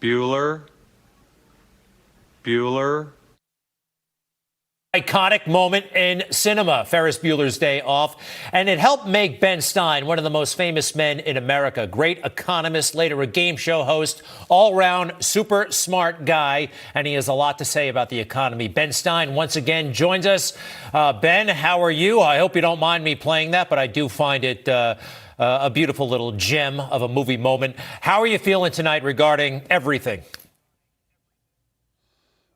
Bueller. Iconic moment in cinema, Ferris Bueller's Day Off, and it helped make Ben Stein one of the most famous men in America. Great economist, later a game show host, all-round super smart guy, and he has a lot to say about the economy. Ben Stein once again joins us. Ben, how are you? I hope you don't mind me playing that, but I do find it a beautiful little gem of a movie moment. How are you feeling tonight regarding everything?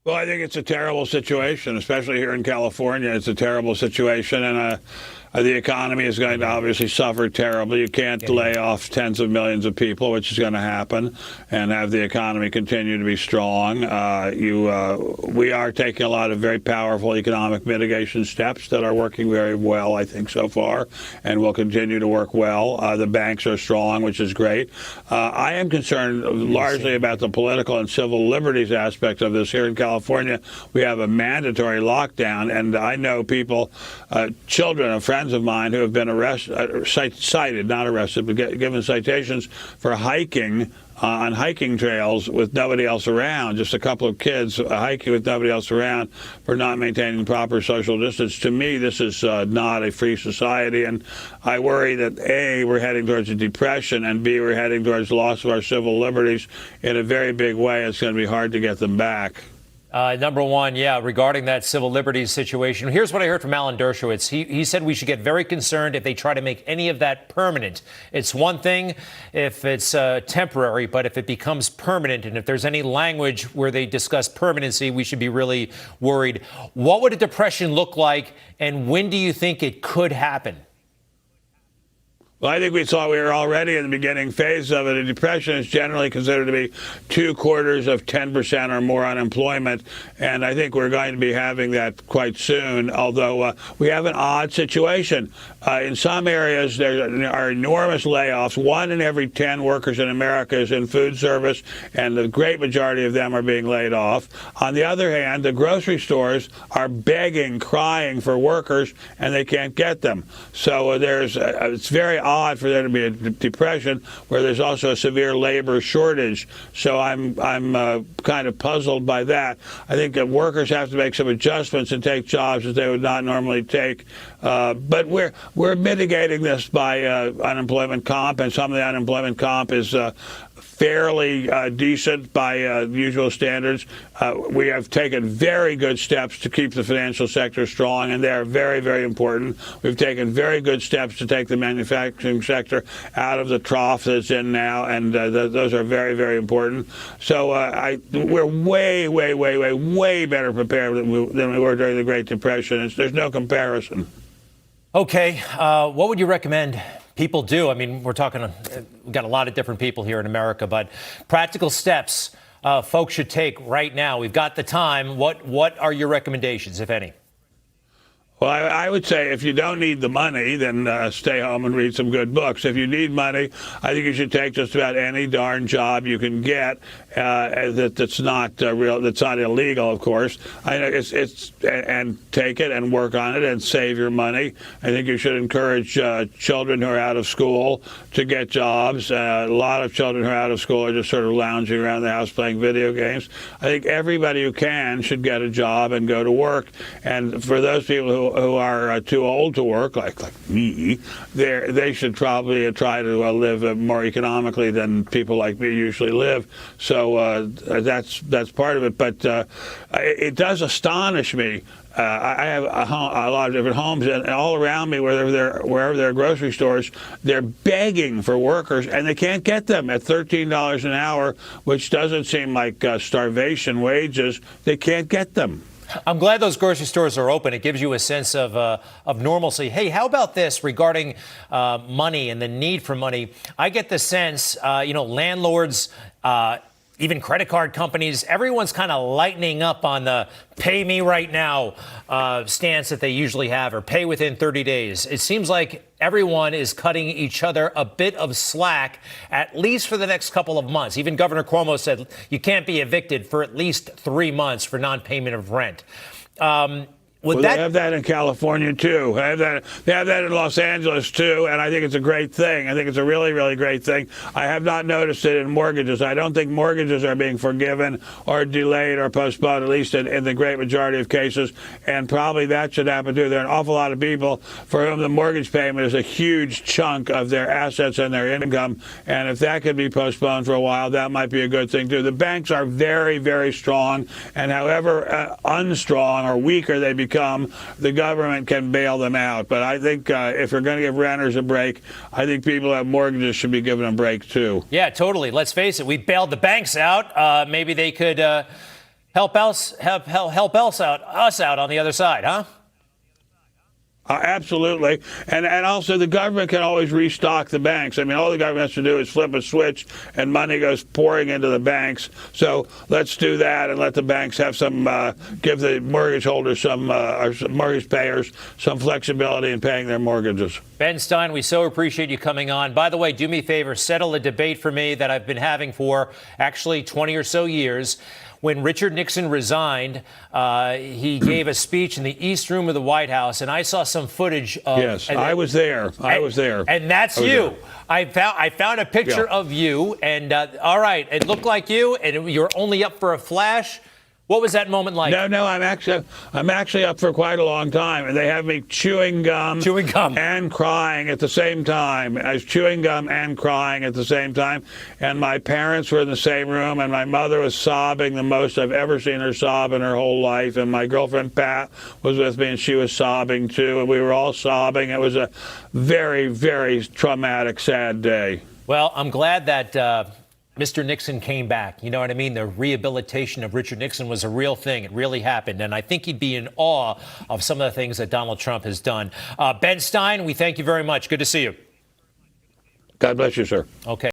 Well, I think it's a terrible situation, especially here in California. It's a terrible situation, and the economy is going to obviously suffer terribly. You can't lay off tens of millions of people, which is going to happen, and have the economy continue to be strong. We are taking a lot of very powerful economic mitigation steps that are working very well, I think, so far, and will continue to work well. The banks are strong, which is great. I am concerned largely about the political and civil liberties aspect of this. Here in California, we have a mandatory lockdown, and I know people, children of friends of mine who have been cited, not arrested, but given citations for hiking on hiking trails with nobody else around, just a couple of kids hiking with nobody else around for not maintaining proper social distance. To me, this is not a free society, and I worry that A, we're heading towards a depression, and B, we're heading towards loss of our civil liberties in a very big way. It's going to be hard to get them back. Number one, regarding that civil liberties situation, here's what I heard from Alan Dershowitz. He said we should get very concerned if they try to make any of that permanent. It's one thing if it's temporary, but if it becomes permanent and if there's any language where they discuss permanency, we should be really worried. What would a depression look like, and when do you think it could happen? Well, I think we were already in the beginning phase of it. A depression is generally considered to be 2/4 of 10% or more unemployment, and I think we're going to be having that quite soon, although we have an odd situation. In some areas, there are enormous layoffs. 1 in every 10 workers in America is in food service, and the great majority of them are being laid off. On the other hand, the grocery stores are begging, crying for workers, and they can't get them. So it's very odd for there to be a depression where there's also a severe labor shortage. So I'm kind of puzzled by that. I think that workers have to make some adjustments and take jobs that they would not normally take. But we're mitigating this by unemployment comp, and some of the unemployment comp is fairly decent by usual standards. We have taken very good steps to keep the financial sector strong, and they are very, very important. We've taken very good steps to take the manufacturing sector out of the trough that it's in now, and those are very, very important. So we're way, way, way, way, way better prepared than we were during the Great Depression. There's no comparison. Okay, what would you recommend people do? I mean, we've got a lot of different people here in America, but practical steps folks should take right now. We've got the time. What are your recommendations, if any? Well, I would say if you don't need the money, then stay home and read some good books. If you need money, I think you should take just about any darn job you can get that's not that's not illegal, of course. I know and take it and work on it and save your money. I think you should encourage children who are out of school to get jobs. A lot of children who are out of school are just sort of lounging around the house playing video games. I think everybody who can should get a job and go to work. And for those people who are too old to work, like me, they should probably try to live more economically than people like me usually live. So that's part of it. But it does astonish me. I have a lot of different homes, and all around me, wherever there are grocery stores, they're begging for workers, and they can't get them at $13 an hour, which doesn't seem like starvation wages. They can't get them. I'm glad those grocery stores are open. It gives you a sense of normalcy. Hey, how about this regarding money and the need for money? I get the sense, landlords, even credit card companies, everyone's kind of lightening up on the pay me right now stance that they usually have, or pay within 30 days. It seems like everyone is cutting each other a bit of slack, at least for the next couple of months. Even Governor Cuomo said you can't be evicted for at least 3 months for non-payment of rent. Would Well, that they have that in California, too. They have that in Los Angeles, too, and I think it's a great thing. I think it's a really, really great thing. I have not noticed it in mortgages. I don't think mortgages are being forgiven or delayed or postponed, at least in the great majority of cases, and probably that should happen, too. There are an awful lot of people for whom the mortgage payment is a huge chunk of their assets and their income, and if that could be postponed for a while, that might be a good thing, too. The banks are very, very strong, and however unstrong or weaker they become, the government can bail them out. But I think if we're going to give renters a break, I think people who have mortgages should be given a break, too. Yeah, totally. Let's face it. We bailed the banks out. Maybe they could help us out on the other side, huh? Absolutely. And also the government can always restock the banks. I mean, all the government has to do is flip a switch and money goes pouring into the banks. So let's do that and let the banks have some, give the mortgage holders or some mortgage payers some flexibility in paying their mortgages. Ben Stein, we so appreciate you coming on. By the way, do me a favor, settle a debate for me that I've been having for actually 20 or so years. When Richard Nixon resigned, he gave a speech in the East Room of the White House, and I saw some footage of... Yes, I was there. I was there. And that's you. I found a picture of you, and all right, it looked like you, and you're only up for a flash. What was that moment like? No, I'm actually up for quite a long time, and they have me chewing gum and crying at the same time. I was chewing gum and crying at the same time, and my parents were in the same room, and my mother was sobbing the most I've ever seen her sob in her whole life, and my girlfriend Pat was with me, and she was sobbing too, and we were all sobbing. It was a very, very traumatic, sad day. Well, I'm glad that Mr. Nixon came back. You know what I mean? The rehabilitation of Richard Nixon was a real thing. It really happened. And I think he'd be in awe of some of the things that Donald Trump has done. Ben Stein, we thank you very much. Good to see you. God bless you, sir. Okay.